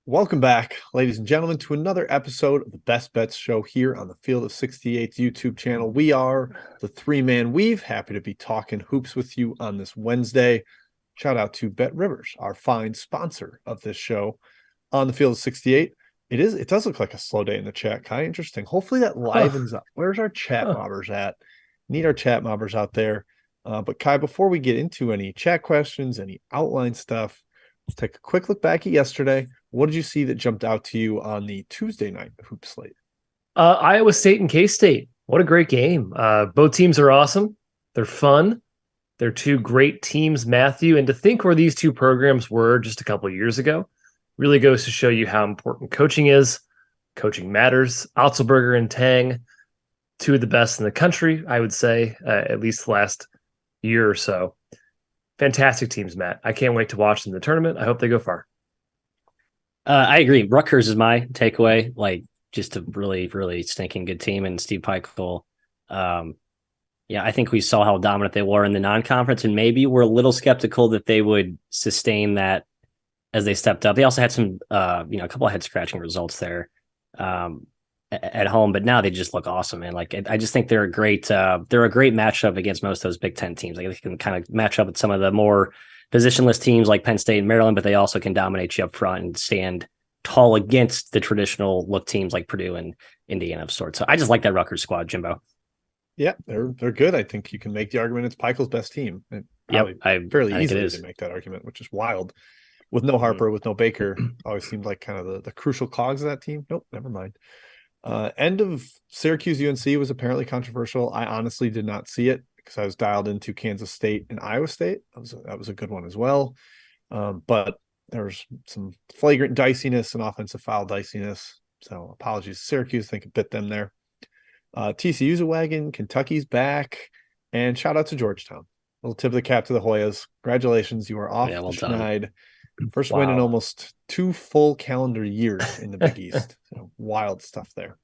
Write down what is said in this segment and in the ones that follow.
Welcome back, ladies and gentlemen, to another episode of the Best Bets Show here on the Field of 68's YouTube channel. We are the three-man weave. Happy to be talking hoops with you on this Wednesday. Shout out to BetRivers, our fine sponsor of this show on the Field of 68. It does look like a slow day in the chat. Kind of interesting. Hopefully that livens up. Where's our chat mobbers at? Need our chat mobbers out there. But Kai, before we get into any chat questions, any outline stuff, let's take a quick look back at yesterday. What did you see that jumped out to you on the Tuesday night hoop slate? Iowa State and K-State. What a great game. Both teams are awesome. They're fun. They're two great teams, Matthew. And to think where these two programs were just a couple of years ago really goes to show you how important coaching is. Coaching matters. Otzelberger and Tang, two of the best in the country, I would say, at least the last year or so. Fantastic teams, Matt. I can't wait to watch them in the tournament. I hope they go far. I agree. Rutgers is my takeaway. Like, just a really, really stinking good team. And Steve Pikiell, I think we saw how dominant they were in the non-conference, and maybe we're a little skeptical that they would sustain that as they stepped up. They also had some, a couple of head-scratching results there at home, but now they just look awesome. And like, I just think they're a great matchup against most of those Big Ten teams. Like, they can kind of match up with some of the more positionless teams like Penn State and Maryland, but they also can dominate you up front and stand tall against the traditional look teams like Purdue and Indiana of sorts. So I just like that Rutgers squad, Jimbo. Yeah, they're good. I think you can make the argument it's Pikiell's best team. Fairly easily to make that argument, which is wild. With no Harper, with no Baker, always seemed like kind of the crucial cogs of that team. Nope, never mind. End of Syracuse UNC was apparently controversial. I honestly did not see it because I was dialed into Kansas State and Iowa State. That was a good one as well. But there was some flagrant diciness and offensive foul diciness. So apologies to Syracuse. I think it bit them there. TCU's a wagon. Kentucky's back. And shout out to Georgetown. Little tip of the cap to the Hoyas. Congratulations. You are off the schneid. First win in almost 2 full calendar years in the Big East. So wild stuff there.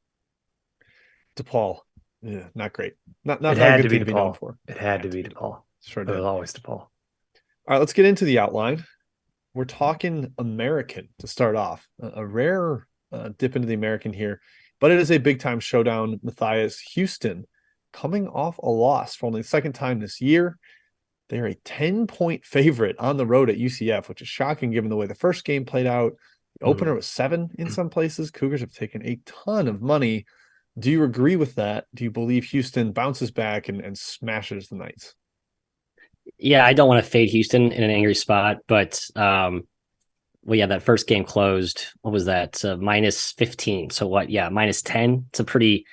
DePaul. Yeah, not great. Not it had to be known for. It had to be DePaul. Sure did. It was always DePaul. All right, let's get into the outline. We're talking American to start off. A rare dip into the American here, but it is a big-time showdown. Matthias, Houston coming off a loss for only the second time this year. They're a 10-point favorite on the road at UCF, which is shocking given the way the first game played out. The opener was 7 in some places. Cougars have taken a ton of money. Do you agree with that? Do you believe Houston bounces back and smashes the Knights? Yeah, I don't want to fade Houston in an angry spot, but that first game closed. What was that? Minus 15. So what? Yeah, minus 10. It's a pretty.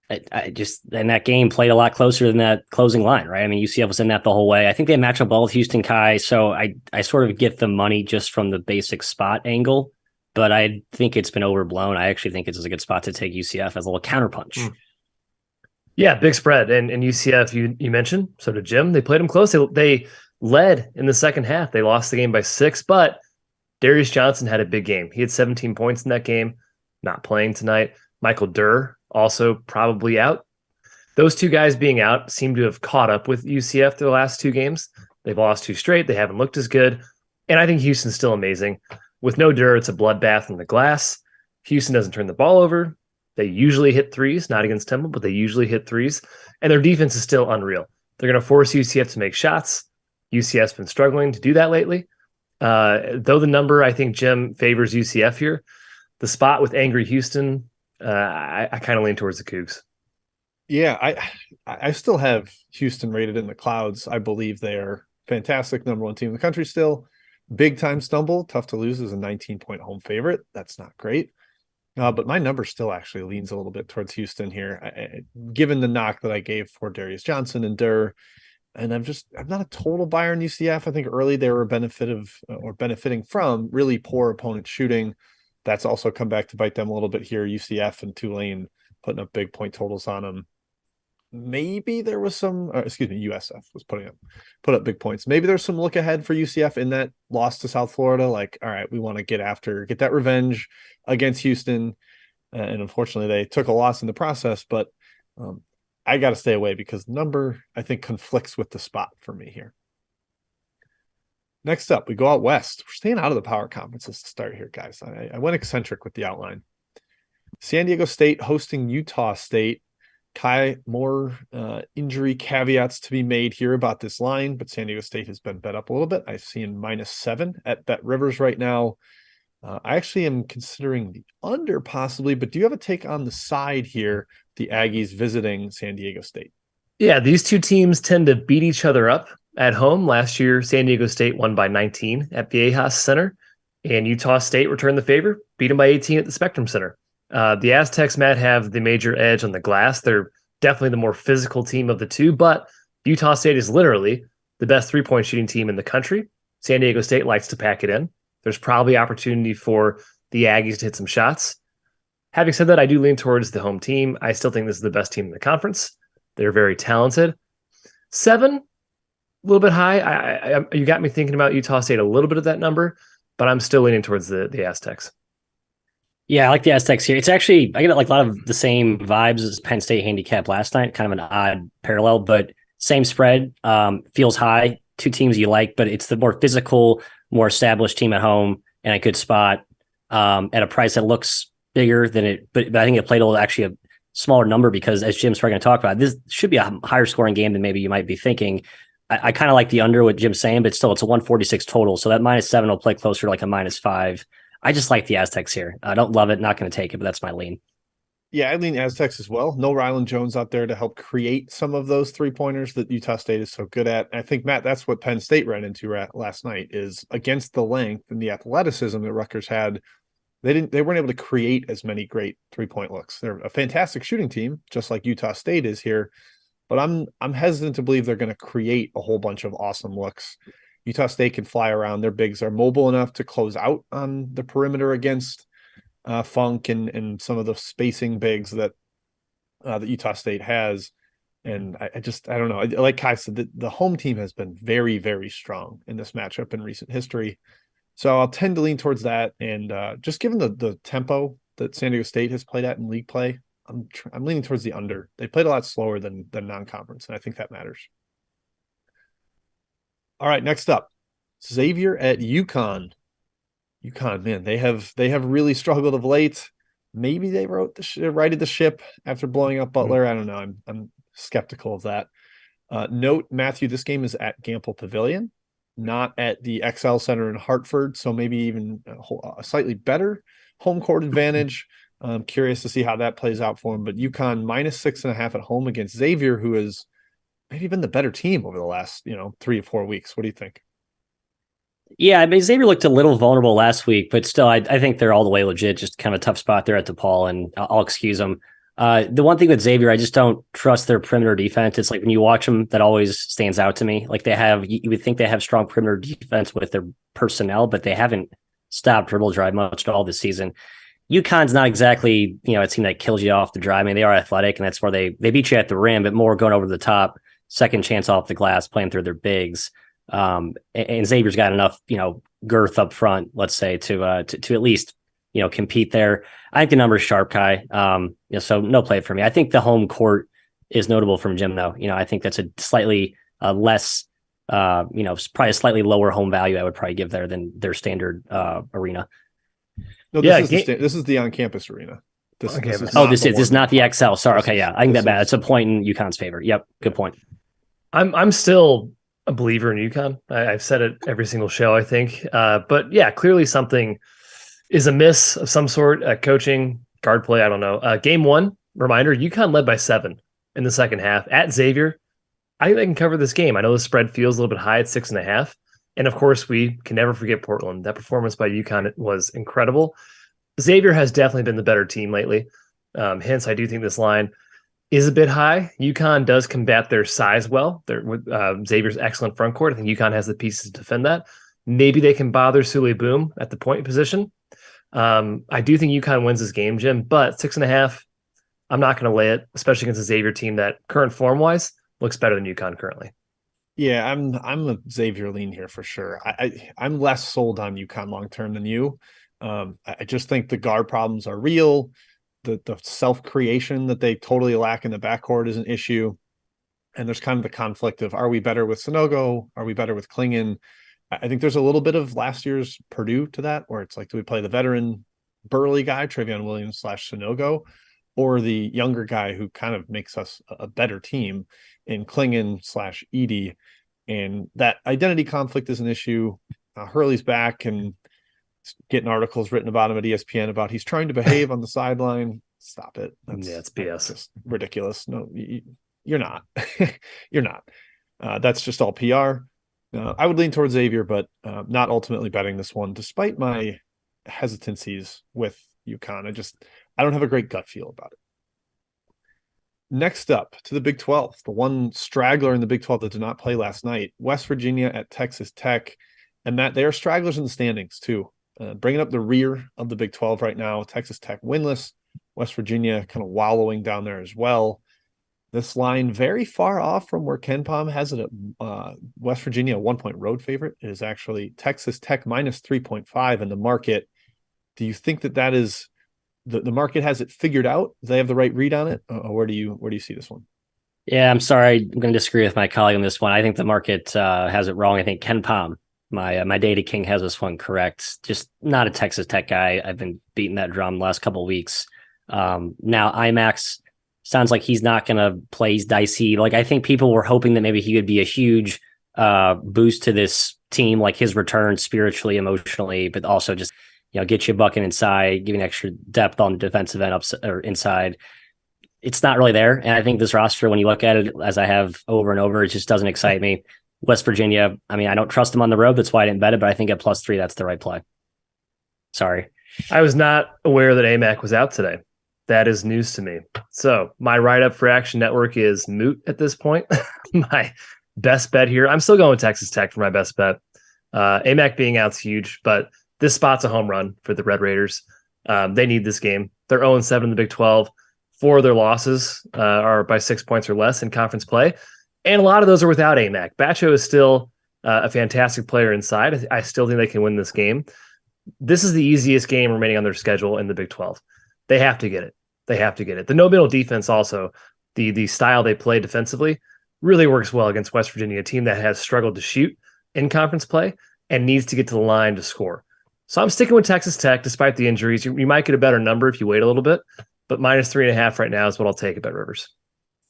And that game played a lot closer than that closing line, right? I mean, UCF was in that the whole way. I think they match up well with Houston, Kai. So I sort of get the money just from the basic spot angle, but I think it's been overblown. I actually think it's a good spot to take UCF as a little counterpunch. Yeah, big spread. And UCF, you mentioned, so did Jim. They played them close. They led in the second half. They lost the game by 6, but Darius Johnson had a big game. He had 17 points in that game, not playing tonight. Michael Durr also probably out. Those two guys being out seem to have caught up with UCF the last 2 games. They've lost 2 straight. They haven't looked as good. And I think Houston's still amazing. With no Durr, it's a bloodbath in the glass. Houston doesn't turn the ball over. They usually hit threes, not against Temple, but they usually hit threes. And their defense is still unreal. They're going to force UCF to make shots. UCF's been struggling to do that lately. Though the number, I think, Jim, favors UCF here. The spot with angry Houston, I kind of lean towards the Cougs. Yeah, I still have Houston rated in the clouds. I believe they are fantastic number 1 team in the country still. Big time stumble. Tough to lose as a 19-point home favorite. That's not great. But my number still actually leans a little bit towards Houston here, given the knock that I gave for Darius Johnson and Durr. And I'm not a total buyer in UCF. I think early they were benefiting from really poor opponent shooting. That's also come back to bite them a little bit here. UCF and Tulane putting up big point totals on them. Maybe there was USF was put up big points. Maybe there's some look ahead for UCF in that loss to South Florida. Like, all right, we want to get that revenge against Houston. And unfortunately they took a loss in the process, but I got to stay away because number, I think, conflicts with the spot for me here. Next up, we go out west. We're staying out of the power conferences to start here, guys. I went eccentric with the outline. San Diego State hosting Utah State. Kai, more injury caveats to be made here about this line, but San Diego State has been bet up a little bit. I've seen -7 at BetRivers right now. I actually am considering the under possibly, but do you have a take on the side here, the Aggies visiting San Diego State? Yeah, these two teams tend to beat each other up at home. Last year, San Diego State won by 19 at the AHAS Center, and Utah State returned the favor, beat them by 18 at the Spectrum Center. The Aztecs, Matt, have the major edge on the glass. They're definitely the more physical team of the two, but Utah State is literally the best three-point shooting team in the country. San Diego State likes to pack it in. There's probably opportunity for the Aggies to hit some shots. Having said that, I do lean towards the home team. I still think this is the best team in the conference. They're very talented. 7, a little bit high. You got me thinking about Utah State a little bit of that number, but I'm still leaning towards the Aztecs. Yeah, I like the Aztecs here. It's actually, I get like a lot of the same vibes as Penn State handicap last night, kind of an odd parallel, but same spread, feels high, two teams you like, but it's the more physical, more established team at home and a good spot at a price that looks bigger than it, but I think it played actually a smaller number because as Jim's probably going to talk about, this should be a higher scoring game than maybe you might be thinking. I kind of like the under what Jim's saying, but still it's a 146 total. So that -7 will play closer to like a -5. I just like the Aztecs here. I don't love it. Not going to take it, but that's my lean. Yeah, I lean Aztecs as well. No Rylan Jones out there to help create some of those 3-pointers that Utah State is so good at. And I think, Matt, that's what Penn State ran into last night is against the length and the athleticism that Rutgers had. They weren't able to create as many great 3-point looks. They're a fantastic shooting team, just like Utah State is here. But I'm hesitant to believe they're going to create a whole bunch of awesome looks. Utah State can fly around. Their bigs are mobile enough to close out on the perimeter against Funk and some of the spacing bigs that Utah State has. And I don't know. Like Kai said, the home team has been very, very strong in this matchup in recent history. So I'll tend to lean towards that. And just given the tempo that San Diego State has played at in league play, I'm leaning towards the under. They played a lot slower than non-conference, and I think that matters. All right, next up, Xavier at UConn. UConn, man, they have really struggled of late. Maybe they righted the ship after blowing up Butler. I don't know. I'm skeptical of that. Note, Matthew, this game is at Gamble Pavilion, not at the XL Center in Hartford, so maybe even a slightly better home court advantage. I'm curious to see how that plays out for him. But UConn -6.5 at home against Xavier, who has maybe been the better team over the last 3 to 4 weeks. What do you think? Yeah, I mean, Xavier looked a little vulnerable last week, but still, I think they're all the way legit. Just kind of a tough spot there at DePaul, and I'll excuse them. The one thing with Xavier, I just don't trust their perimeter defense. It's like when you watch them, that always stands out to me. Like you would think they have strong perimeter defense with their personnel, but they haven't stopped dribble drive much at all this season. UConn's not exactly, a team that kills you off the drive. I mean, they are athletic, and that's where they beat you at the rim, but more going over the top, second chance off the glass, playing through their bigs. And Xavier's got enough, girth up front, let's say, to at least, compete there. I think the number is sharp, Kai. So no play for me. I think the home court is notable from Jim, though. I think that's a slightly less, probably a slightly lower home value I would probably give there than their standard arena. No, this is the on-campus arena. This is not the XL. Sorry. Okay, yeah, I think that bad. It's a point in UConn's favor. Yep, good point. I'm still a believer in UConn. I've said it every single show, I think. But yeah, clearly something is amiss of some sort. Coaching, guard play, I don't know. Game 1, reminder, UConn led by 7 in the second half at Xavier. I think they can cover this game. I know the spread feels a little bit high at 6.5. And of course, we can never forget Portland. That performance by UConn was incredible. Xavier has definitely been the better team lately. Hence, I do think this line is a bit high. UConn does combat their size well. With Xavier's excellent front court. I think UConn has the pieces to defend that. Maybe they can bother Sule Boom at the point position. I do think UConn wins this game, Jim, but 6.5, I'm not going to lay it, especially against a Xavier team that current form-wise looks better than UConn currently. Yeah, I'm a Xavier lean here for sure. I'm less sold on UConn long-term than you. I just think the guard problems are real. The self-creation that they totally lack in the backcourt is an issue. And there's kind of the conflict of, are we better with Sanogo? Are we better with Klingon? I think there's a little bit of last year's Purdue to that, where it's like, do we play the veteran burly guy, Travion Williams / Sonogo, or the younger guy who kind of makes us a better team in Klingon / Edie? And that identity conflict is an issue. Hurley's back and getting articles written about him at ESPN about he's trying to behave on the sideline. Stop it. It's BS. Just ridiculous. No, you're not. You're not. That's just all PR. I would lean towards Xavier, but not ultimately betting this one, despite my hesitancies with UConn. I don't have a great gut feel about it. Next up to the Big 12, the one straggler in the Big 12 that did not play last night, West Virginia at Texas Tech. And Matt, they are stragglers in the standings too. Bringing up the rear of the Big 12 right now. Texas Tech winless, West Virginia kind of wallowing down there as well. This line very far off from where KenPom has it at West Virginia, a 1-point road favorite. It is actually Texas Tech -3.5 in the market. Do you think that is the market has it figured out? Do they have the right read on it? Where do you see this one? Yeah, I'm sorry. I'm going to disagree with my colleague on this one. I think the market has it wrong. I think KenPom, my data king, has this one correct. Just not a Texas Tech guy. I've been beating that drum the last couple of weeks. Now IMAX sounds like he's not going to play. He's dicey. Like, I think people were hoping that maybe he would be a huge boost to this team, like his return spiritually, emotionally, but also just, get you bucking inside, giving extra depth on the defensive end or inside. It's not really there. And I think this roster, when you look at it, as I have over and over, it just doesn't excite me. West Virginia, I mean, I don't trust them on the road. That's why I didn't bet it, but I think at +3, that's the right play. Sorry. I was not aware that AMAC was out today. That is news to me. So my write-up for Action Network is moot at this point. My best bet here, I'm still going with Texas Tech for my best bet. AMAC being out's huge, but this spot's a home run for the Red Raiders. They need this game. They're 0-7 in the Big 12. 4 of their losses are by 6 points or less in conference play. And a lot of those are without AMAC. Bacho is still a fantastic player inside. I still think they can win this game. This is the easiest game remaining on their schedule in the Big 12. They have to get it. They have to get it. The no-middle defense also, the style they play defensively, really works well against West Virginia, a team that has struggled to shoot in conference play and needs to get to the line to score. So I'm sticking with Texas Tech despite the injuries. You might get a better number if you wait a little bit, but -3.5 right now is what I'll take at BetRivers.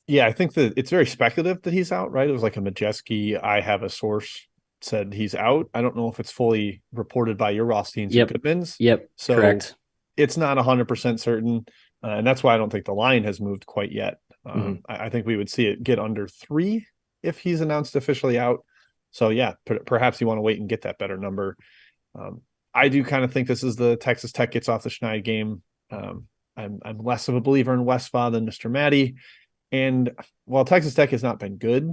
Yeah, I think that it's very speculative that he's out, right? It was like a Majeski, I have a source said he's out. I don't know if it's fully reported by your Rothsteins and Goodmans. Yep, so correct. It's not 100% certain, and that's why I don't think the line has moved quite yet. I think we would see it get under 3 if he's announced officially out. So yeah, perhaps you want to wait and get that better number. I do kind of think this is the Texas Tech gets off the schneid game. I'm less of a believer in Westphal than Mr. Maddie. And while Texas Tech has not been good,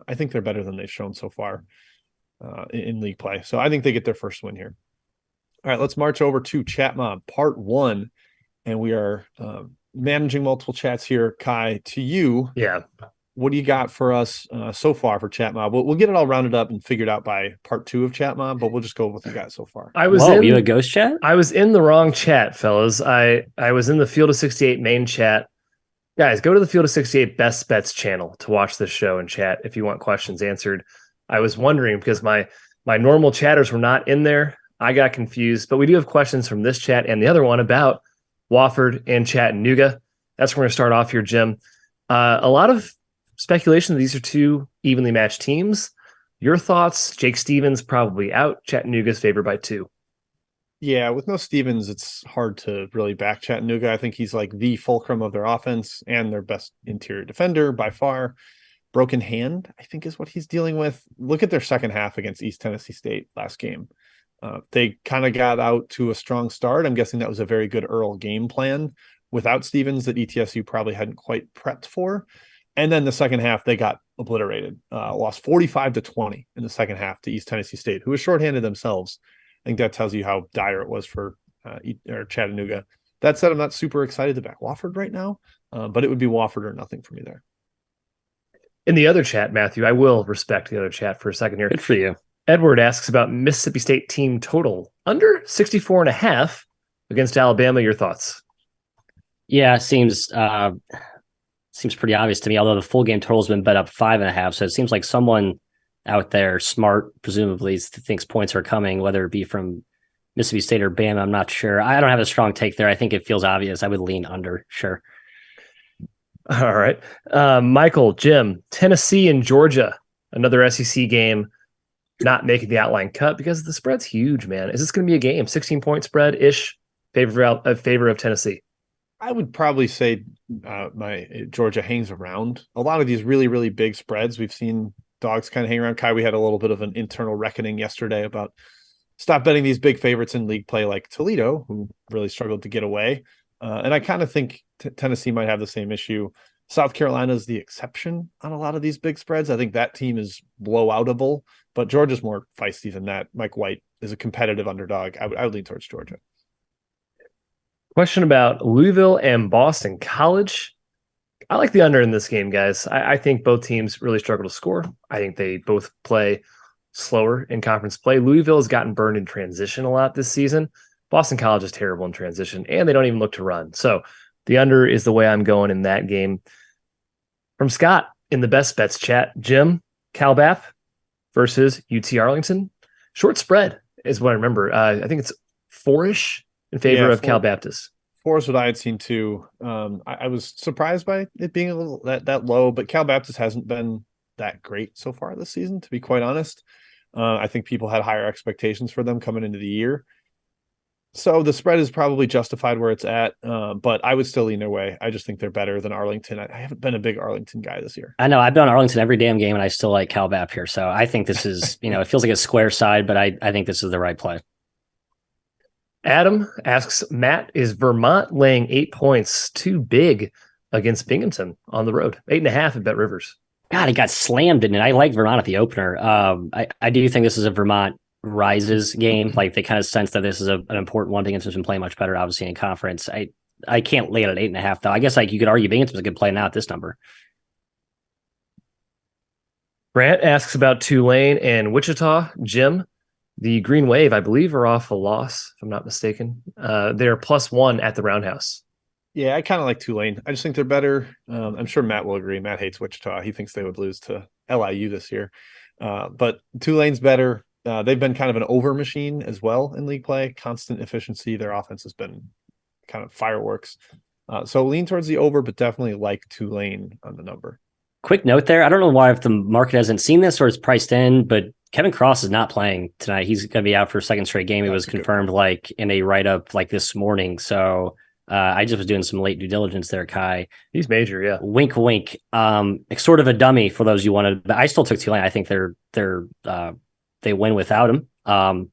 I think they're better than they've shown so far in league play. So I think they get their first win here. All right, let's march over to Chat Mob Part 1. And we are managing multiple chats here. Kai, to you. Yeah. What do you got for us so far for Chat Mob? We'll get it all rounded up and figured out by Part 2 of Chat Mob, but we'll just go with what you got so far. You a ghost chat? I was in the wrong chat, fellas. I was in the Field of 68 main chat. Guys, go to the Field of 68 Best Bets channel to watch this show and chat if you want questions answered. I was wondering because my normal chatters were not in there. I got confused, but we do have questions from this chat and the other one about Wofford and Chattanooga. That's where we're going to start off here, Jim. A lot of speculation that these are 2 evenly matched teams. Your thoughts? Jake Stevens probably out. Chattanooga's favored by 2. Yeah, with no Stevens, it's hard to really back Chattanooga. I think he's like the fulcrum of their offense and their best interior defender by far. Broken hand, I think, is what he's dealing with. Look at their second half against East Tennessee State last game. They kind of got out to a strong start. I'm guessing that was a very good Earl game plan without Stevens that ETSU probably hadn't quite prepped for. And then the second half, they got obliterated. Lost 45-20 in the second half to East Tennessee State, who was shorthanded themselves. I think that tells you how dire it was for Chattanooga. That said, I'm not super excited to back Wofford right now, but it would be Wofford or nothing for me there. In the other chat, Matthew, I will respect the other chat for a second here. Good for you. Edward asks about Mississippi State team total under 64.5 against Alabama. Your thoughts? Yeah, seems pretty obvious to me, although the full game total has been bet up 5.5. So it seems like someone out there, smart, presumably thinks points are coming, whether it be from Mississippi State or Bama. I'm not sure. I don't have a strong take there. I think it feels obvious. I would lean under. Sure. All right. Michael, Jim, Tennessee and Georgia, another SEC game, not making the outline cut because the spread's huge, man. Is this going to be a game? 16-point spread-ish, favor of Tennessee? I would probably say my Georgia hangs around. A lot of these really, really big spreads, we've seen dogs kind of hang around. Kai, we had a little bit of an internal reckoning yesterday about stop betting these big favorites in league play like Toledo, who really struggled to get away. And I kind of think Tennessee might have the same issue. South Carolina is the exception on a lot of these big spreads. I think that team is blowoutable, but Georgia's more feisty than that. Mike White is a competitive underdog. I would lean towards Georgia. Question about Louisville and Boston College. I like the under in this game, guys. I think both teams really struggle to score. I think they both play slower in conference play. Louisville has gotten burned in transition a lot this season. Boston College is terrible in transition, and they don't even look to run. So the under is the way I'm going in that game. From Scott in the best bets chat, Jim, Cal Bap versus UT Arlington. Short spread is what I remember. I think it's 4-ish in favor of Cal Baptist. 4 is what I had seen too. I was surprised by it being a little that low, but Cal Baptist hasn't been that great so far this season, to be quite honest. I think people had higher expectations for them coming into the year. So the spread is probably justified where it's at, but I would still lean their way. I just think they're better than Arlington. I haven't been a big Arlington guy this year. I know. I've been on Arlington every damn game, and I still like Cal Bap here. So I think this is, it feels like a square side, but I think this is the right play. Adam asks, Matt, is Vermont laying 8 points too big against Binghamton on the road? 8.5 at BetRivers. God, he got slammed in it. I like Vermont at the opener. I do think this is a Vermont rises game. Like they kind of sense that this is an important one. Binghamton's been playing much better, obviously, in conference. I can't lay it at 8.5 though. I guess you could argue Binghamton's a good play now at this number. Grant asks about Tulane and Wichita. Jim, the Green Wave, I believe, are off a loss, if I'm not mistaken. They're +1 at the Roundhouse. Yeah, I kind of like Tulane. I just think they're better. I'm sure Matt will agree. Matt hates Wichita. He thinks they would lose to LIU this year. But Tulane's better. They've been kind of an over machine as well in league play, constant efficiency. Their offense has been kind of fireworks. So lean towards the over, but definitely like Tulane on the number. Quick note there. I don't know why if the market hasn't seen this or it's priced in, but Kevin Cross is not playing tonight. He's going to be out for a second straight game. It was confirmed like in a write-up like this morning. So I just was doing some late due diligence there, Kai. He's major, yeah. Wink, wink. Sort of a dummy for those you wanted. But I still took Tulane. I think they win without him.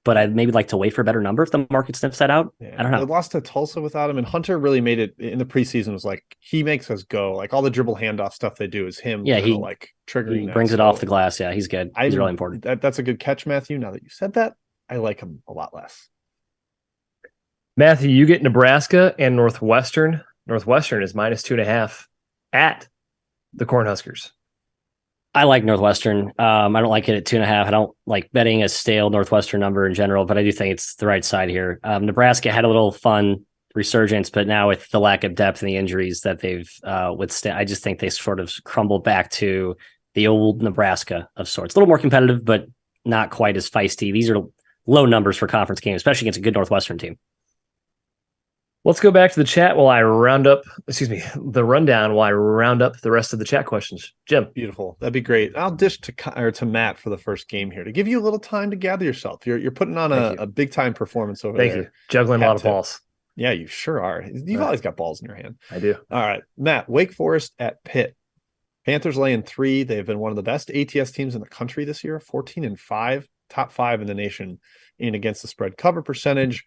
But I'd maybe like to wait for a better number if the market sniffs that out. Yeah, I don't know. They lost to Tulsa without him, and Hunter really made it in the preseason. Was like he makes us go. Like all the dribble handoff stuff they do is him. Yeah, he like triggering. He brings it off the glass. Yeah, he's good. He's really important. That's a good catch, Matthew. Now that you said that, I like him a lot less. Matthew, you get Nebraska and Northwestern. Northwestern is -2.5 at the Cornhuskers. I like Northwestern. I don't like it at 2.5. I don't like betting a stale Northwestern number in general, but I do think it's the right side here. Nebraska had a little fun resurgence, but now with the lack of depth and the injuries that they've withstood, I just think they sort of crumble back to the old Nebraska of sorts. A little more competitive, but not quite as feisty. These are low numbers for conference games, especially against a good Northwestern team. Let's go back to the chat while I round up, the rundown while I round up the rest of the chat questions. Jim. Beautiful. That'd be great. I'll dish to Matt for the first game here to give you a little time to gather yourself. You're putting on a big time performance over there. Thank you. Juggling a lot of balls. Yeah, you sure are. You've always got balls in your hand. I do. All right. Matt, Wake Forest at Pitt. Panthers laying 3. They've been one of the best ATS teams in the country this year, 14-5, top 5 in the nation in against the spread cover percentage.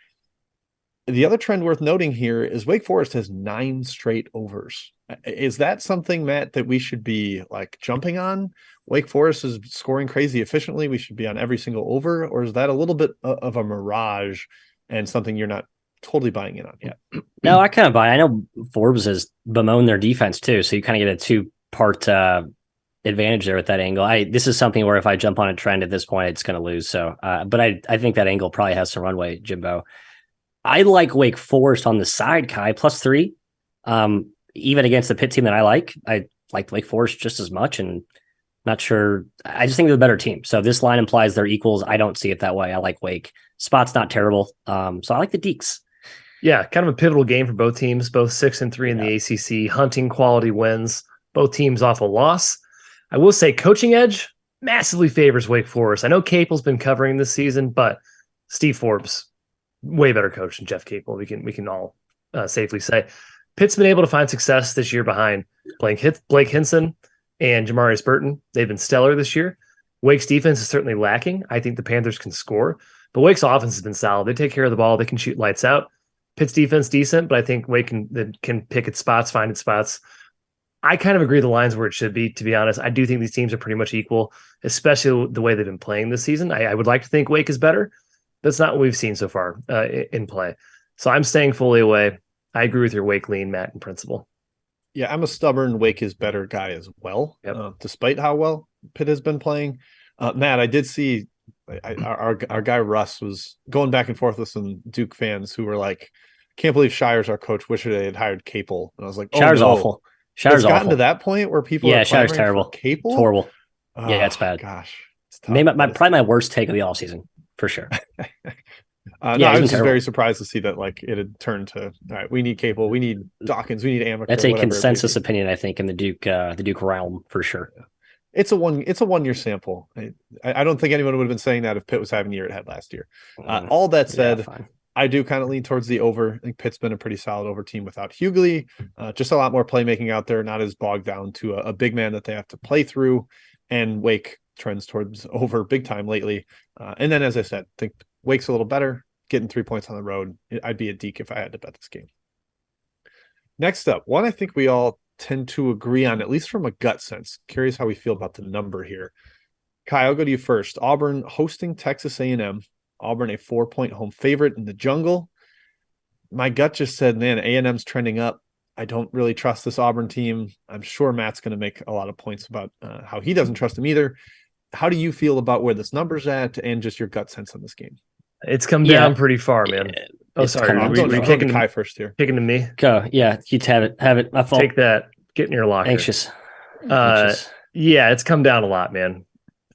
The other trend worth noting here is Wake Forest has 9 straight overs. Is that something, Matt, that we should be like jumping on? Wake Forest is scoring crazy efficiently. We should be on every single over, or is that a little bit of a mirage and something you're not totally buying in on yet? No, I kind of buy. I know Forbes has bemoaned their defense too, so you kind of get a 2-part advantage there with that angle. This is something where if I jump on a trend at this point, it's going to lose. So, but I think that angle probably has some runway, Jimbo. I like Wake Forest on the side, Kai, +3. Even against the Pitt team that I like Wake Forest just as much. And Not sure. I just think they're the better team. So this line implies they're equals. I don't see it that way. I like Wake. Spot's not terrible. So I like the Deeks. Yeah, kind of a pivotal game for both teams, both 6-3 in the ACC, hunting quality wins, both teams off a loss. I will say coaching edge massively favors Wake Forest. I know Capel's been covering this season, but Steve Forbes, way better coach than Jeff Capel. We can all safely say. Pitt's been able to find success this year behind Blake Hinson and Jamarius Burton. They've been stellar this year. Wake's defense is certainly lacking. I think the Panthers can score, but Wake's offense has been solid. They take care of the ball. They can shoot lights out. Pitt's defense decent, but I think Wake can pick its spots, find its spots. I kind of agree the line's where it should be, to be honest. I do think these teams are pretty much equal, especially the way they've been playing this season. I would like to think Wake is better. That's not what we've seen so far in play. So I'm staying fully away. I agree with your Wake lean, Matt, in principle. Yeah, I'm a stubborn Wake is better guy as well, despite how well Pitt has been playing. Matt, I did see our guy Russ was going back and forth with some Duke fans who were like, "Can't believe Shire's our coach. Wish they had hired Capel." And I was like, Shire's awful. Shire's gotten to that point where people are Shire's terrible. Capel? It's horrible. Yeah, it's bad. Gosh, it's tough. Maybe probably my worst take of the offseason for sure. I was just very surprised to see that like it had turned to all right. We need Capel. We need Dawkins. We need Amick. That's a consensus opinion, I think, in the Duke realm for sure. Yeah. It's a 1 year sample. I don't think anyone would have been saying that if Pitt was having the year it had last year. All that said, I do kind of lean towards the over. I think Pitt's been a pretty solid over team without Hughley. Just a lot more playmaking out there, not as bogged down to a big man that they have to play through. And Wake trends towards over big time lately. And then, as I said, I think Wake's a little better. Getting 3 points on the road, I'd be a deke if I had to bet this game. Next up, one I think we all tend to agree on, at least from a gut sense. Curious how we feel about the number here. Kai, I'll go to you first. Auburn hosting Texas A&M. Auburn a 4-point home favorite in the jungle. My gut just said, man, A&M's trending up. I don't really trust this Auburn team. I'm sure Matt's going to make a lot of points about how he doesn't trust them either. How do you feel about where this number's at and just your gut sense on this game? It's come down pretty far, man. Sorry. I'm going to Kai first here. Kicking to me. Go. Yeah, you have it. My fault. Take that. Get in your locker. Anxious. Yeah, it's come down a lot, man.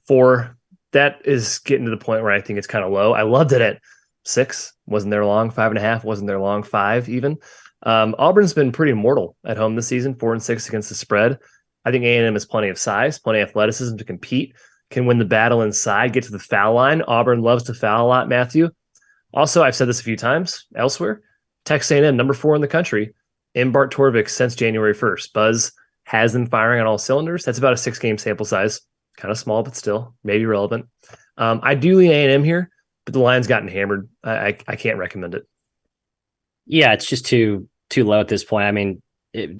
4. That is getting to the point where I think it's kind of low. I loved it at 6. Wasn't there long. 5.5. Wasn't there long. 5 even. Auburn's been pretty immortal at home this season. 4-6 against the spread. I think A&M has plenty of size, plenty of athleticism to compete. Can win the battle inside, get to the foul line. Auburn loves to foul a lot, Matthew. Also, I've said this a few times elsewhere. Texas A&M, number 4 in the country, in Bart Torvik since January 1st. Buzz has them firing on all cylinders. That's about a 6-game sample size. Kind of small, but still maybe relevant. I do lean A&M here, but the line's gotten hammered. I can't recommend it. Yeah, it's just too low at this point. I mean,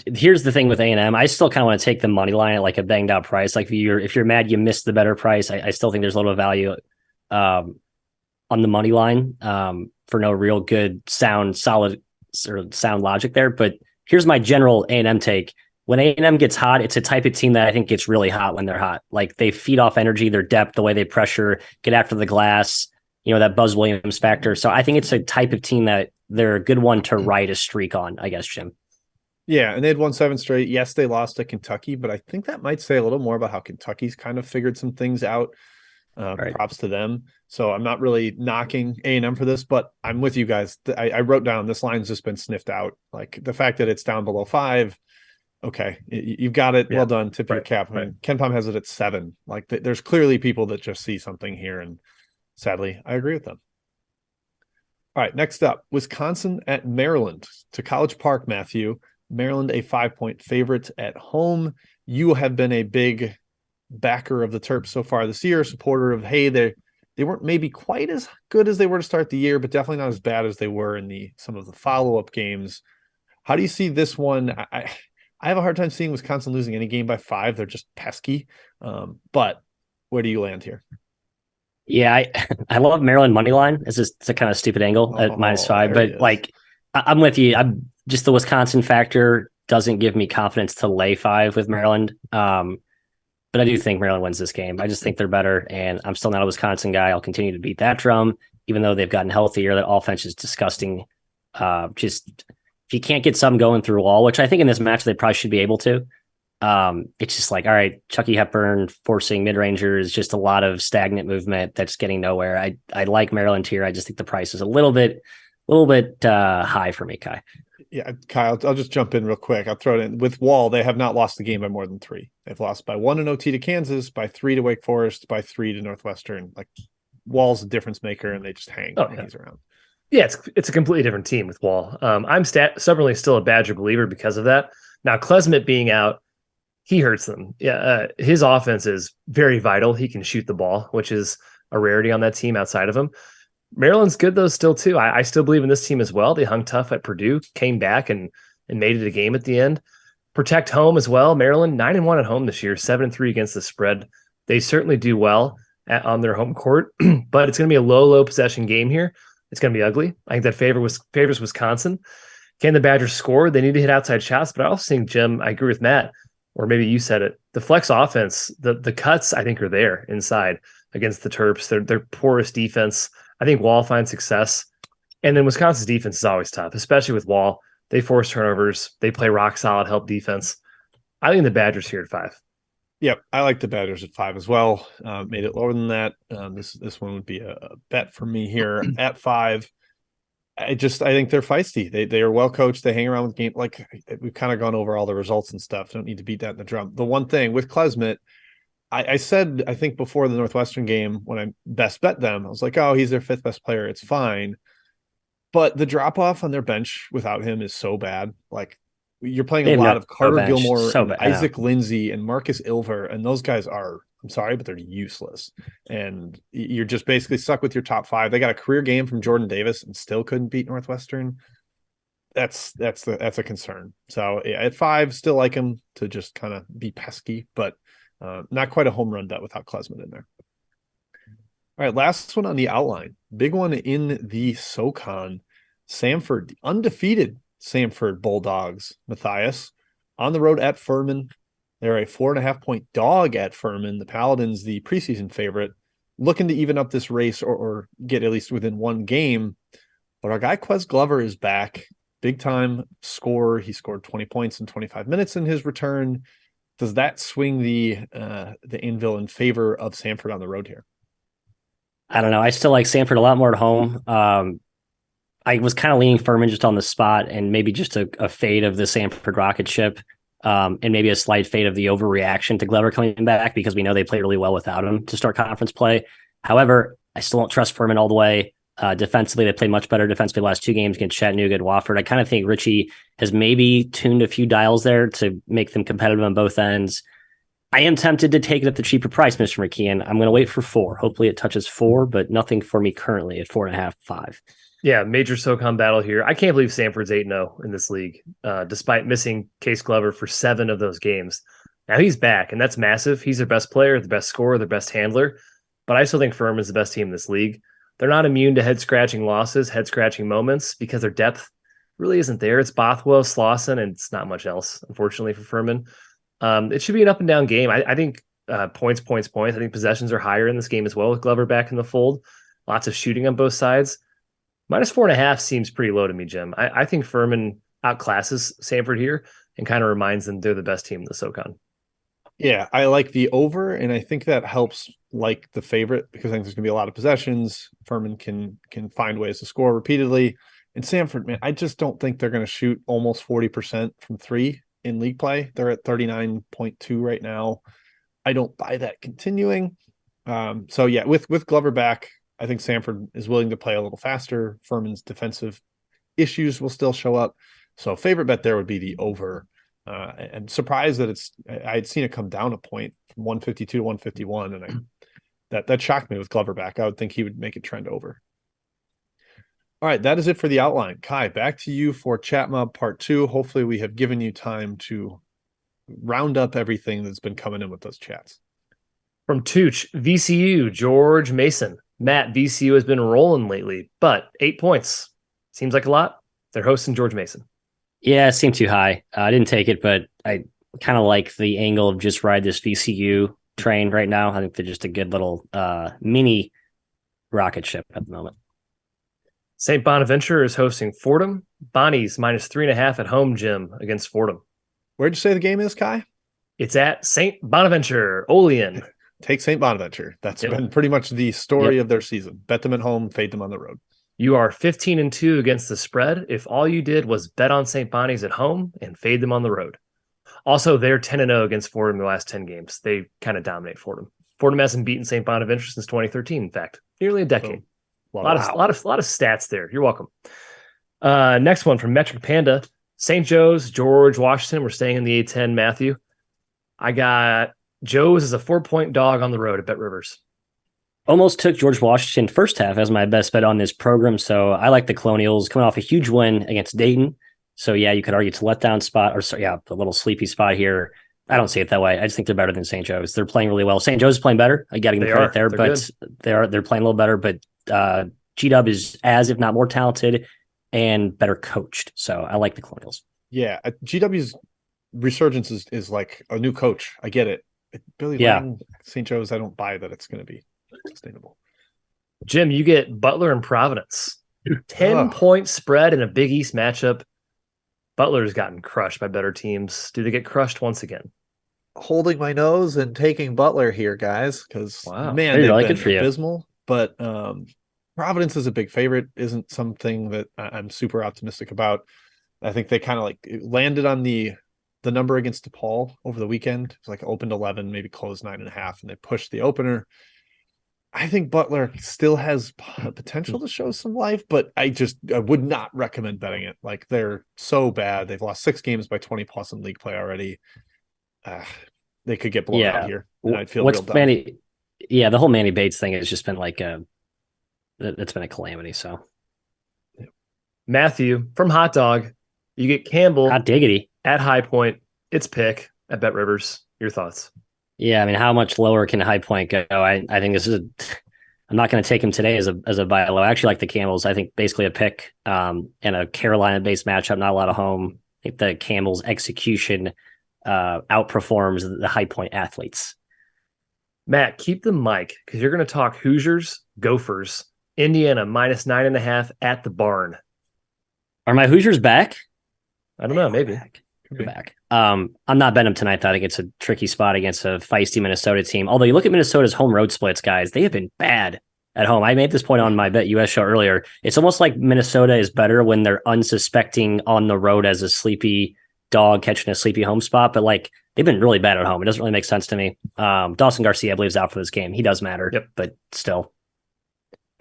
here's the thing with A&M. I still kind of want to take the money line at like a banged out price. Like if you're mad you missed the better price, I still think there's a little value on the money line for no real good solid logic there. But here's my general A&M take. When A&M gets hot, it's a type of team that I think gets really hot when they're hot. Like they feed off energy, their depth, the way they pressure, get after the glass, that Buzz Williams factor. So I think it's a type of team that they're a good one to ride a streak on, I guess, Jim. Yeah, and they'd won 7 straight. Yes, they lost to Kentucky, but I think that might say a little more about how Kentucky's kind of figured some things out. Right. Props to them. So I'm not really knocking A&M for this, but I'm with you guys. I wrote down this line's just been sniffed out. Like the fact that it's down below 5. Okay, you've got it. Yeah. Well done. Tip your cap. I mean, Ken Pom has it at 7. Like there's clearly people that just see something here, and sadly, I agree with them. All right, next up, Wisconsin at Maryland to College Park, Matthew. Maryland, a 5-point favorite at home. You have been a big backer of the Terps so far this year, supporter of, hey, they weren't maybe quite as good as they were to start the year, but definitely not as bad as they were in some of the follow-up games. How do you see this one? I have a hard time seeing Wisconsin losing any game by 5. They're just pesky. But where do you land here? Yeah, I love Maryland money line. It's just a kind of stupid angle at -5, but like I'm with you. I'm just the Wisconsin factor doesn't give me confidence to lay 5 with Maryland. But I do think Maryland wins this game. I just think they're better, and I'm still not a Wisconsin guy. I'll continue to beat that drum, even though they've gotten healthier. That offense is disgusting. Just if you can't get some going through a wall, which I think in this match they probably should be able to, It's just like, all right, Chucky Hepburn forcing mid-rangers, just a lot of stagnant movement that's getting nowhere. I like Maryland here. I just think the price is a little bit high for me, Kai. Yeah, Kyle, I'll just jump in real quick. I'll throw it in. With Wall, they have not lost the game by more than 3. They've lost by 1 in OT to Kansas, by 3 to Wake Forest, by 3 to Northwestern. Like, Wall's a difference maker, and they just hang when he's around. Yeah, it's a completely different team with Wall. I'm stubbornly still a Badger believer because of that. Now, Klesmit being out, he hurts them. Yeah, his offense is very vital. He can shoot the ball, which is a rarity on that team outside of him. Maryland's good, though, still, too. I still believe in this team as well. They hung tough at Purdue, came back and made it a game at the end. Protect home as well. Maryland, 9-1 at home this year, 7-3 against the spread. They certainly do well on their home court, but it's going to be a low possession game here. It's going to be ugly. I think that favors Wisconsin. Can the Badgers score? They need to hit outside shots, but I also think, Jim, I agree with Matt, or maybe you said it, the flex offense, the cuts, I think, are there inside against the Terps. Their poorest defense. I think Wall finds success. And then Wisconsin's defense is always tough, especially with Wall. They force turnovers. They play rock solid help defense. I think the Badgers here at 5. Yep, I like the Badgers at 5 as well. Made it lower than that. This one would be a bet for me here at 5. I think they're feisty. They are well coached. They hang around with game. Like, we've kind of gone over all the results and stuff. Don't need to beat that in the drum. The one thing with Klesmit, I said, I think before the Northwestern game, when I best bet them, I was like, oh, he's their 5th best player. It's fine. But the drop off on their bench without him is so bad. Like, you're playing a lot of Carter Gilmore, and Isaac Lindsey, and Marcus Ilver, and those guys are, I'm sorry, but they're useless. And you're just basically stuck with your top 5. They got a career game from Jordan Davis and still couldn't beat Northwestern. That's a concern. So yeah, at 5, still like him to just kind of be pesky, but not quite a home run bet without Klesmit in there. All right, last one on the outline. Big one in the SoCon. Samford, the undefeated Samford Bulldogs, Matthias, on the road at Furman. They're a 4.5-point dog at Furman. The Paladins, the preseason favorite, looking to even up this race or get at least within one game. But our guy Quez Glover is back. Big time scorer. He scored 20 points in 25 minutes in his return. Does that swing the anvil in favor of Samford on the road here? I don't know. I still like Samford a lot more at home. I was kind of leaning Furman just on the spot, and maybe just a fade of the Samford rocket ship, and maybe a slight fade of the overreaction to Glover coming back, because we know they played really well without him to start conference play. However, I still don't trust Furman all the way. Defensively, they played much better defensively the last 2 games against Chattanooga and Wofford. I kind of think Richie has maybe tuned a few dials there to make them competitive on both ends. I am tempted to take it at the cheaper price, Mr. McKeon. I'm going to wait for 4. Hopefully it touches 4, but nothing for me currently at 4.5, 5. Yeah, major SoCon battle here. I can't believe Samford's 8-0 in this league, despite missing Case Glover for 7 of those games. Now he's back, and that's massive. He's their best player, the best scorer, their best handler. But I still think Furman's the best team in this league. They're not immune to head-scratching losses, head-scratching moments, because their depth really isn't there. It's Bothwell, Slauson, and it's not much else, unfortunately, for Furman. It should be an up-and-down game. I think points. I think possessions are higher in this game as well with Glover back in the fold. Lots of shooting on both sides. Minus 4.5 seems pretty low to me, Jim. I think Furman outclasses Samford here and kind of reminds them they're the best team in the SoCon. Yeah, I like the over, and I think that helps like the favorite, because I think there's going to be a lot of possessions. Furman can find ways to score repeatedly. And Samford, man, I just don't think they're going to shoot almost 40% from 3 in league play. They're at 39.2 right now. I don't buy that continuing. So yeah, with Glover back, I think Samford is willing to play a little faster. Furman's defensive issues will still show up. So favorite bet there would be the over. I'm surprised that I had seen it come down a point from 152 to 151. And that shocked me with Glover back. I would think he would make it trend over. All right, that is it for the outline. Kai, back to you for Chat Mob Part 2. Hopefully we have given you time to round up everything that's been coming in with those chats. From Tooch, VCU, George Mason. Matt, VCU has been rolling lately, but 8 points. Seems like a lot. They're hosting George Mason. Yeah, it seemed too high. I didn't take it, but I kind of like the angle of just ride this VCU train right now. I think they're just a good little mini rocket ship at the moment. St. Bonaventure is hosting Fordham. Bonnie's minus 3.5 at home, Jim, against Fordham. Where'd you say the game is, Kai? It's at St. Bonaventure, Olean. Take St. Bonaventure. That's been pretty much the story of their season. Bet them at home, fade them on the road. You are 15-2 against the spread if all you did was bet on St. Bonnie's at home and fade them on the road. Also, they're 10-0 against Fordham in the last 10 games. They kind of dominate Fordham. Fordham hasn't beaten St. Bonaventure since 2013, in fact. Nearly a decade. A lot of stats there. You're welcome. Next one from Metric Panda. St. Joe's, George Washington. We're staying in the A10, Matthew. I got Joe's as a 4-point dog on the road at BetRivers. Almost took George Washington first half as my best bet on this program. So I like the Colonials coming off a huge win against Dayton. So yeah, you could argue it's a letdown spot the little sleepy spot here. I don't see it that way. I just think they're better than St. Joe's. They're playing really well. St. Joe's is playing better. I got to give them credit there, but they're playing a little better. But G-Dub is as if not more talented and better coached. So I like the Colonials. Yeah, GW's resurgence is like a new coach. I get it. Billy Lang, St. Joe's, I don't buy that it's going to be sustainable. Jim, you get Butler and Providence. 10-point spread in a Big East matchup. Butler's gotten crushed by better teams. Do they get crushed once again? Holding my nose and taking Butler here, guys, because man, they've been abysmal. But Providence is a big favorite. Isn't something that I'm super optimistic about. I think they kind of like landed on the number against DePaul over the weekend. It was like opened 11, maybe closed 9.5, and they pushed the opener. I think Butler still has potential to show some life, but I would not recommend betting it. Like, they're so bad. They've lost 6 games by 20 plus in league play already. They could get blown out here. And I'd feel real dumb. The whole Manny Bates thing has just been like it's been a calamity. So Matthew from Hot Dog, you get Campbell hot diggity at High Point. It's pick at BetRivers. Your thoughts? Yeah, I mean, how much lower can High Point go? I think this is I'm not going to take him today as a buy low. I actually like the Camels. I think basically a pick in a Carolina-based matchup, not a lot of home. I think the Camels' execution outperforms the High Point athletes. Matt, keep the mic because you're going to talk Hoosiers, Gophers, Indiana -9.5 at the Barn. Are my Hoosiers back? I don't know. Maybe. Back. I'm not betting them tonight. I think it's a tricky spot against a feisty Minnesota team. Although you look at Minnesota's home road splits, guys, they have been bad at home. I made this point on my Bet US show earlier. It's almost like Minnesota is better when they're unsuspecting on the road as a sleepy dog catching a sleepy home spot, but like they've been really bad at home. It doesn't really make sense to me. Dawson Garcia, I believe, is out for this game. He does matter, but still.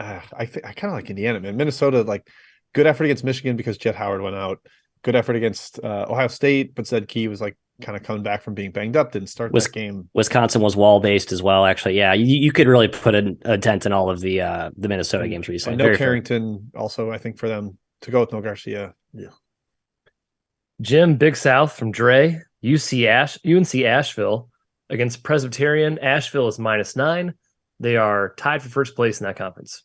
I kind of like Indiana, man. Minnesota, like, good effort against Michigan because Jet Howard went out. Good effort against Ohio State, but Zed Key was like kind of coming back from being banged up, didn't start that game. Wisconsin was wall-based as well, actually. Yeah, you could really put a dent in all of the Minnesota games recently. No Carrington also, I think, for them to go with no Garcia. Yeah. Jim, Big South from Dre, UNC Asheville against Presbyterian. Asheville is -9. They are tied for first place in that conference.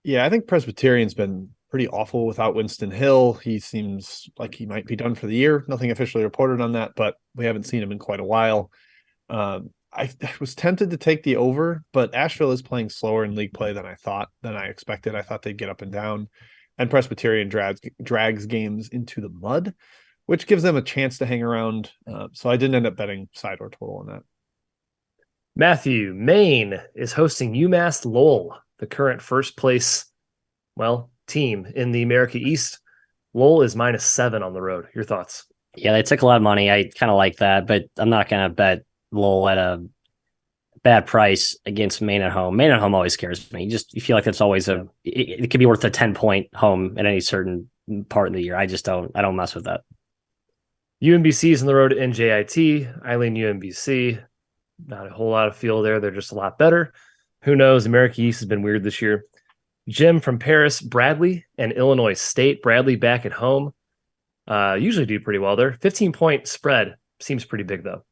Yeah, I think Presbyterian's been pretty awful without Winston Hill. He seems like he might be done for the year. Nothing officially reported on that, but we haven't seen him in quite a while. I was tempted to take the over, but Asheville is playing slower in league play than I expected. I thought they'd get up and down, and Presbyterian drags games into the mud, which gives them a chance to hang around. So I didn't end up betting side or total on that. Matthew, Maine is hosting UMass Lowell, the current first place, team in the America East. Lowell is -7 on the road. Your thoughts? Yeah, they took a lot of money. I kind of like that, but I'm not going to bet Lowell at a bad price against Maine at home. Maine at home always scares me. You feel like it's always it could be worth a 10-point home at any certain part of the year. I don't mess with that. UMBC is on the road to NJIT. I lean UMBC. Not a whole lot of feel there. They're just a lot better. Who knows? America East has been weird this year. Jim from Paris, Bradley and Illinois State. Bradley back at home. Usually do pretty well there. 15-point spread. Seems pretty big, though.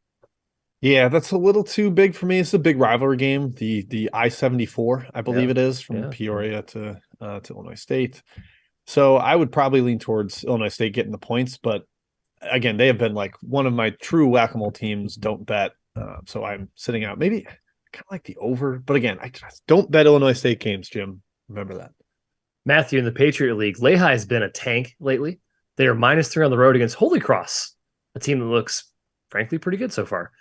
Yeah, that's a little too big for me. It's a big rivalry game. The I-74, I believe it is, from Peoria to Illinois State. So I would probably lean towards Illinois State getting the points. But again, they have been like one of my true whack-a-mole teams. Don't bet. So I'm sitting out. Maybe kind of like the over. But again, I just don't bet Illinois State games, Jim. Remember that. Matthew, in the Patriot League, Lehigh has been a tank lately. They are -3 on the road against Holy Cross, a team that looks, frankly, pretty good so far.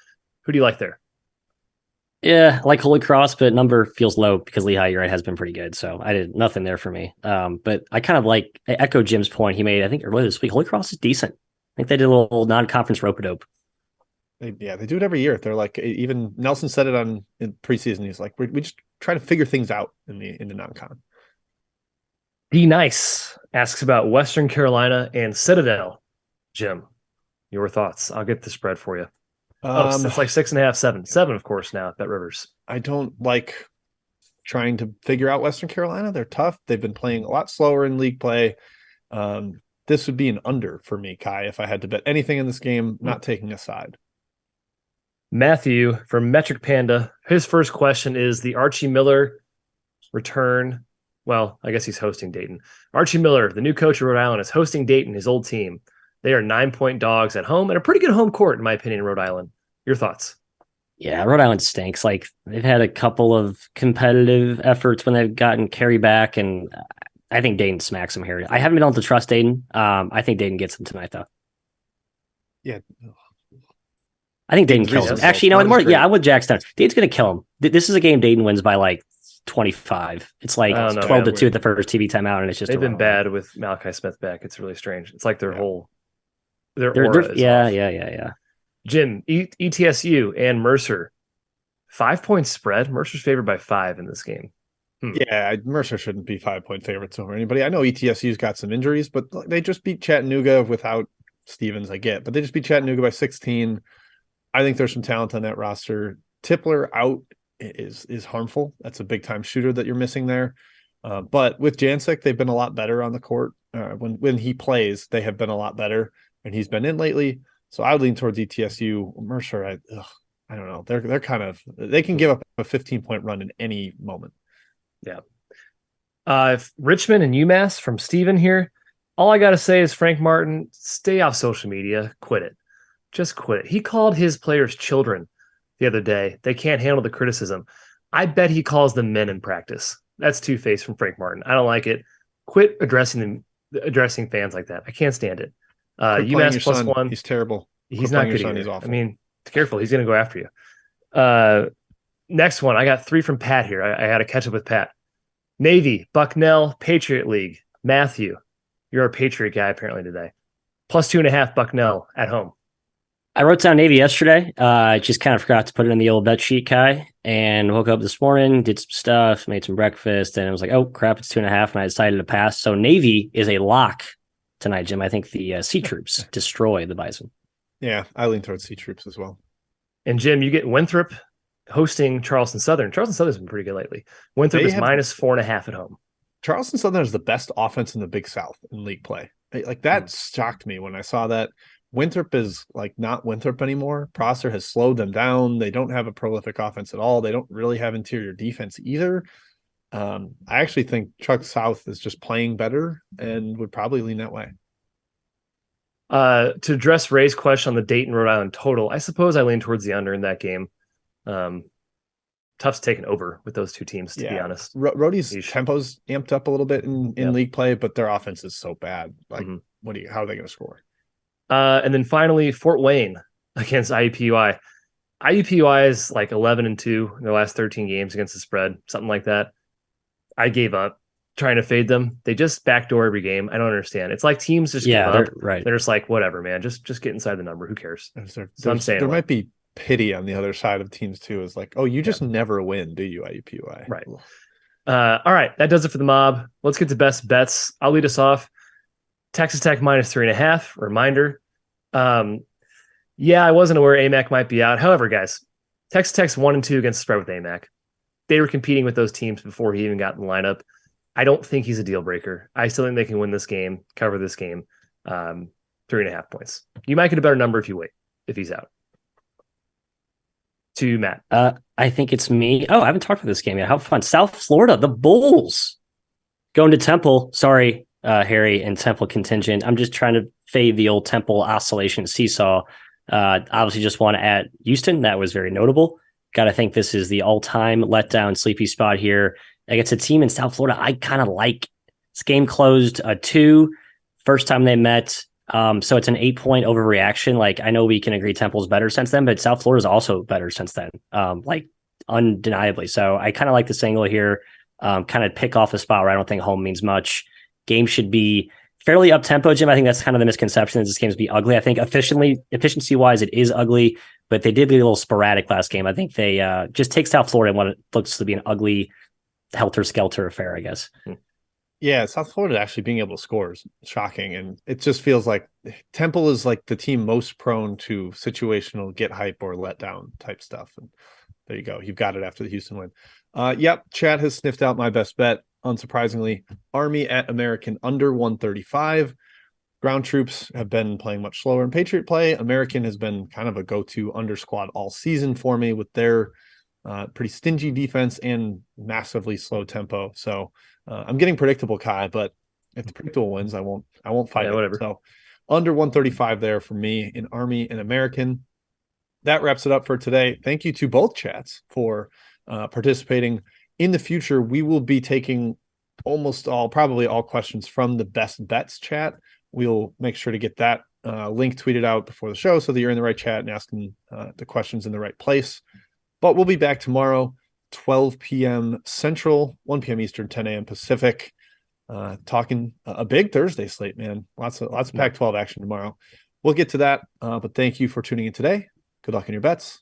Who do you like there? Yeah, I like Holy Cross, but number feels low because Lehigh, you're right, has been pretty good. So I did nothing there for me. But I kind of I echo Jim's point he made, I think, earlier this week. Holy Cross is decent. I think they did a little non-conference rope-a-dope. They do it every year. They're like, even Nelson said it in preseason. He's like, we just try to figure things out in the non-con. D Nice asks about Western Carolina and Citadel. Jim, your thoughts? I'll get the spread for you. It's like 6.5, 7, of course, now at BetRivers. I don't like trying to figure out Western Carolina. They're tough. They've been playing a lot slower in league play. This would be an under for me, Kai, if I had to bet anything in this game, not taking a side. Matthew from Metric Panda, his first question is the Archie Miller return. Well, I guess he's hosting Dayton. Archie Miller, the new coach of Rhode Island, is hosting Dayton, his old team. They are 9-point dogs at home and a pretty good home court, in my opinion, in Rhode Island. Your thoughts? Yeah, Rhode Island stinks. Like, they've had a couple of competitive efforts when they've gotten Kerry back, and I think Dayton smacks them here. I haven't been able to trust Dayton. I think Dayton gets them tonight, though. Yeah. I think Dayton kills him. Actually, you know what? Yeah, I'm with Jackson. Dayton's going to kill him. This is a game Dayton wins by like 25. It's like 12-2 at the first TV timeout, and it's just they've been bad with Malachi Smith back. It's really strange. It's like their whole their aura is off. Jim, ETSU and Mercer, 5-point spread. Mercer's favored by 5 in this game. Yeah, Mercer shouldn't be 5-point favorites over anybody. I know ETSU's got some injuries, but they just beat Chattanooga without Stevens. I get, but they just beat Chattanooga by 16. I think there's some talent on that roster. Tippler out is harmful. That's a big time shooter that you're missing there. But with Jancic, they've been a lot better on the court. When he plays, they have been a lot better, and he's been in lately. So I would lean towards ETSU. Mercer, I don't know. They're kind of, they can give up a 15-point run in any moment. Yeah. Richmond and UMass from Steven here. All I got to say is, Frank Martin, stay off social media. Quit it. Just quit it. He called his players children the other day. They can't handle the criticism. I bet he calls them men in practice. That's two-faced from Frank Martin. I don't like it. Quit addressing fans like that. I can't stand it. UMass +1. He's terrible. He's not good either. He's awful. I mean, careful. He's going to go after you. Next one. I got 3 from Pat here. I had to catch up with Pat. Navy, Bucknell, Patriot League. Matthew, you're a Patriot guy apparently today. +2.5 Bucknell at home. I wrote down Navy yesterday. I just kind of forgot to put it in the old bet sheet, Kai, and woke up this morning, did some stuff, made some breakfast, and it was like, oh, crap, it's 2.5, and I decided to pass. So Navy is a lock tonight, Jim. I think the Sea Troops destroy the Bison. Yeah, I lean towards Sea Troops as well. And, Jim, you get Winthrop hosting Charleston Southern. Charleston Southern's been pretty good lately. Winthrop is -4.5 at home. Charleston Southern is the best offense in the Big South in league play. Like, that shocked me when I saw that. Winthrop is like not Winthrop anymore. Prosser has slowed them down. They don't have a prolific offense at all. They don't really have interior defense either. I actually think Chuck South is just playing better and would probably lean that way. To address Ray's question on the Dayton Rhode Island total, I suppose I lean towards the under in that game. Tufts taken over with those two teams, to be honest. Rhodey's tempo's amped up a little bit in league play, but their offense is so bad. Like, how are they going to score? And then finally, Fort Wayne against IUPUI. IUPUI is like 11-2 in their last 13 games against the spread, something like that. I gave up trying to fade them. They just backdoor every game. I don't understand. It's like teams just give up. Right. They're just like, whatever, man. Just get inside the number. Who cares? There might be pity on the other side of teams too. Is like, oh, you just never win, do you, IUPUI? Right. All right. That does it for the mob. Let's get to best bets. I'll lead us off. Texas Tech -3.5. Reminder. I wasn't aware AMAC might be out. However, guys, Texas Tech's 1-2 against the spread with AMAC. They were competing with those teams before he even got in the lineup. I don't think he's a deal breaker. I still think they can win this game, cover this game. 3.5 points. You might get a better number if you wait, if he's out. To Matt. I think it's me. Oh, I haven't talked about this game yet. How fun. South Florida, the Bulls going to Temple. Sorry, Harry and Temple contingent. I'm just trying to fade the old Temple oscillation seesaw. Obviously just want to add Houston. That was very notable. Got to think this is the all-time letdown sleepy spot here against a team in South Florida I kind of like. This game closed 2. First time they met, So it's an 8-point overreaction. Like, I know we can agree Temple's better since then, but South Florida is also better since then. Like, undeniably. So I kind of like this angle here. Kind of pick off a spot where I don't think home means much. Game should be fairly up tempo, Jim. I think that's kind of the misconception, is this game's be ugly. I think efficiency wise, it is ugly, but they did get a little sporadic last game. I think they just take South Florida in what it looks to be an ugly helter-skelter affair, I guess. Yeah, South Florida actually being able to score is shocking. And it just feels like Temple is like the team most prone to situational get hype or let down type stuff. And there you go. You've got it after the Houston win. Yep, Chad has sniffed out my best bet. Unsurprisingly, Army at American under 135. Ground troops have been playing much slower in Patriot play. American has been kind of a go-to under squad all season for me with their pretty stingy defense and massively slow tempo. So I'm getting predictable, Kai, but if the predictable wins, I won't fight it. Whatever. So under 135 there for me in Army and American. That wraps it up for today. Thank you to both chats for participating. In the future, we will be taking probably all questions from the best bets chat. We'll make sure to get that link tweeted out before the show so that you're in the right chat and asking the questions in the right place. But we'll be back tomorrow, 12 p.m. Central, 1 p.m. Eastern, 10 a.m. Pacific, talking a big Thursday slate, man. Lots of Pac-12 action tomorrow. We'll get to that, but thank you for tuning in today. Good luck in your bets.